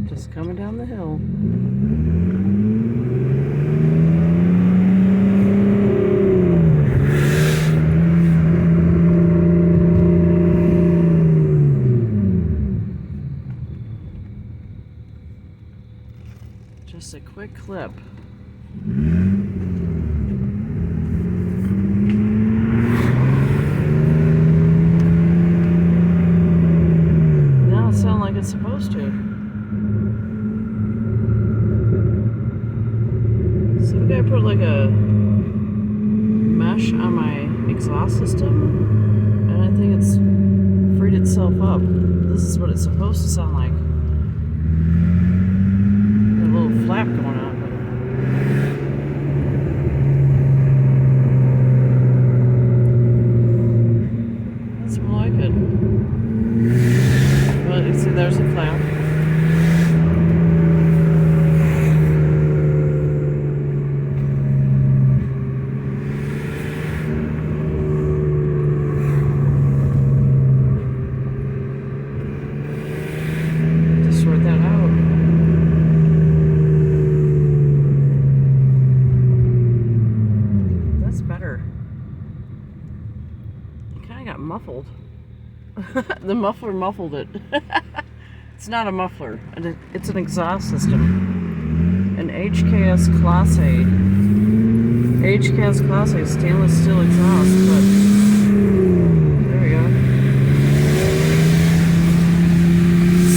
Just coming down the hill. Just a quick clip. Now it sounds like it's supposed to. Some guy put like a mesh on my exhaust system, and I think it's freed itself up. This is what it's supposed to sound like. A little flap going on. That's more like it. But you see, there's a flap. Sort that out. That's better. It kind of got muffled. The muffler muffled it. It's not a muffler. It's an exhaust system. An HKS Class A. HKS Class A stainless steel exhaust, but there we go.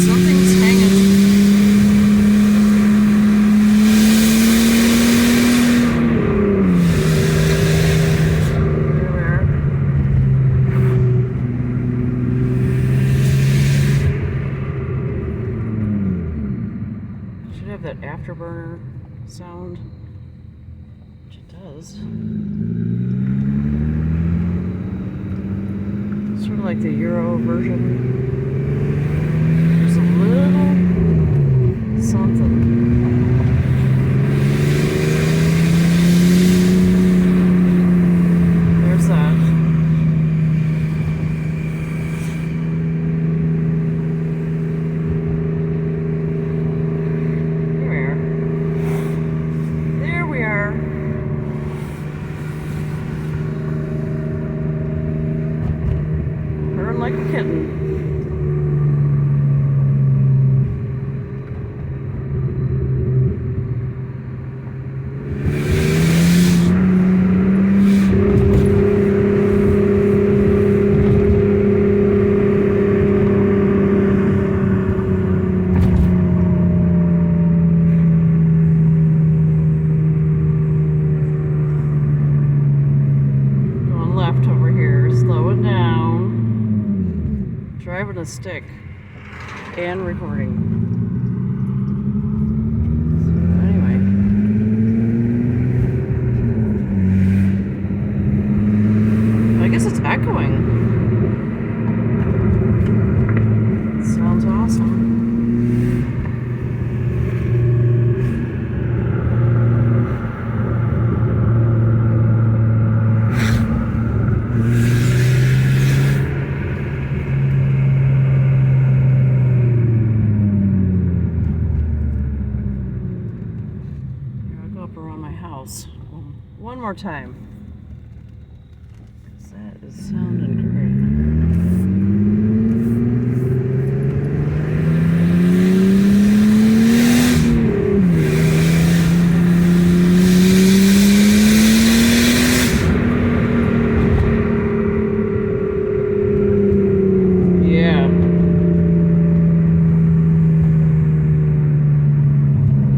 Something's hanging. There we are. Should have that afterburner sound, which it does. Sort of like the Euro version. There's a little something. There's that. There we are. Purring like a kitten. Going left over here, slowing down. Driving a stick and recording. So anyway, I guess it's echoing. It sounds awesome. Around my house one more time. That is sounding great. Yeah.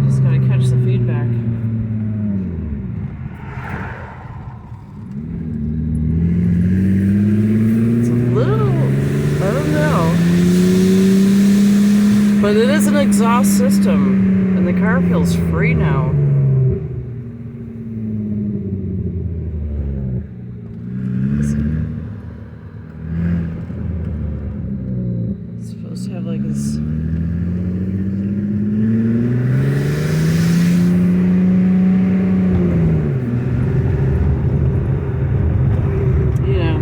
Just gotta catch the feedback. But it is an exhaust system, and the car feels free now. It's supposed to have like this. You know,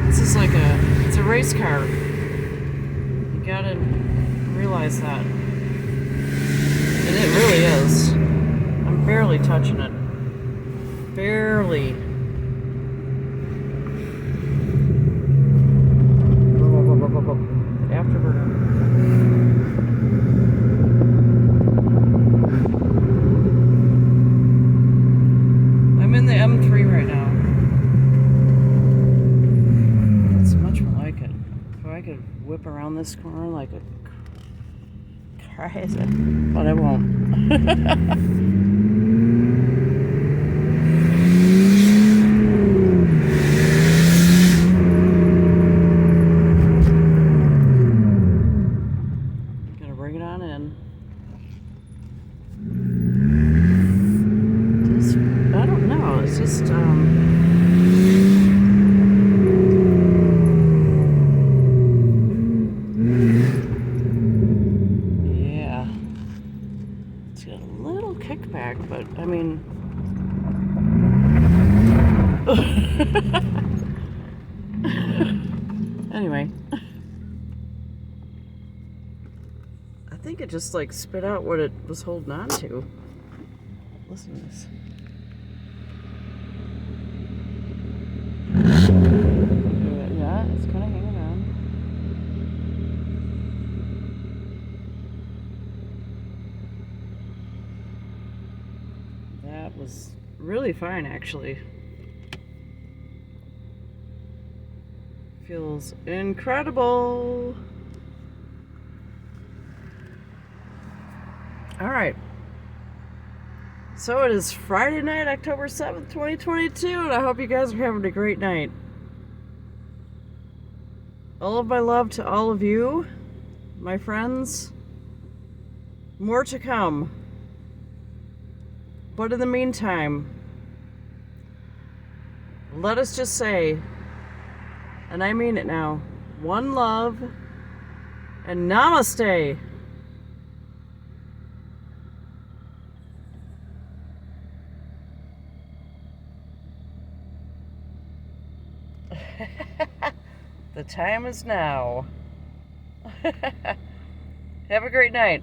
this is like it's a race car. You gotta realize that. this. I'm barely touching it. Barely. Afterburner. I'm in the M3 right now. It's much more like it. So I could whip around this corner like a crazy, but I won't. Yeah. It's got a little kickback, but I mean... Anyway. I think it just like spit out what it was holding on to. Listen to this. Yeah, it's kind of hanging on. That was really fine, actually. Feels incredible. All right. So it is Friday night, October 7th, 2022, and I hope you guys are having a great night. All of my love to all of you, my friends. More to come. But in the meantime, let us just say, and I mean it now, one love and namaste. The time is now. Have a great night.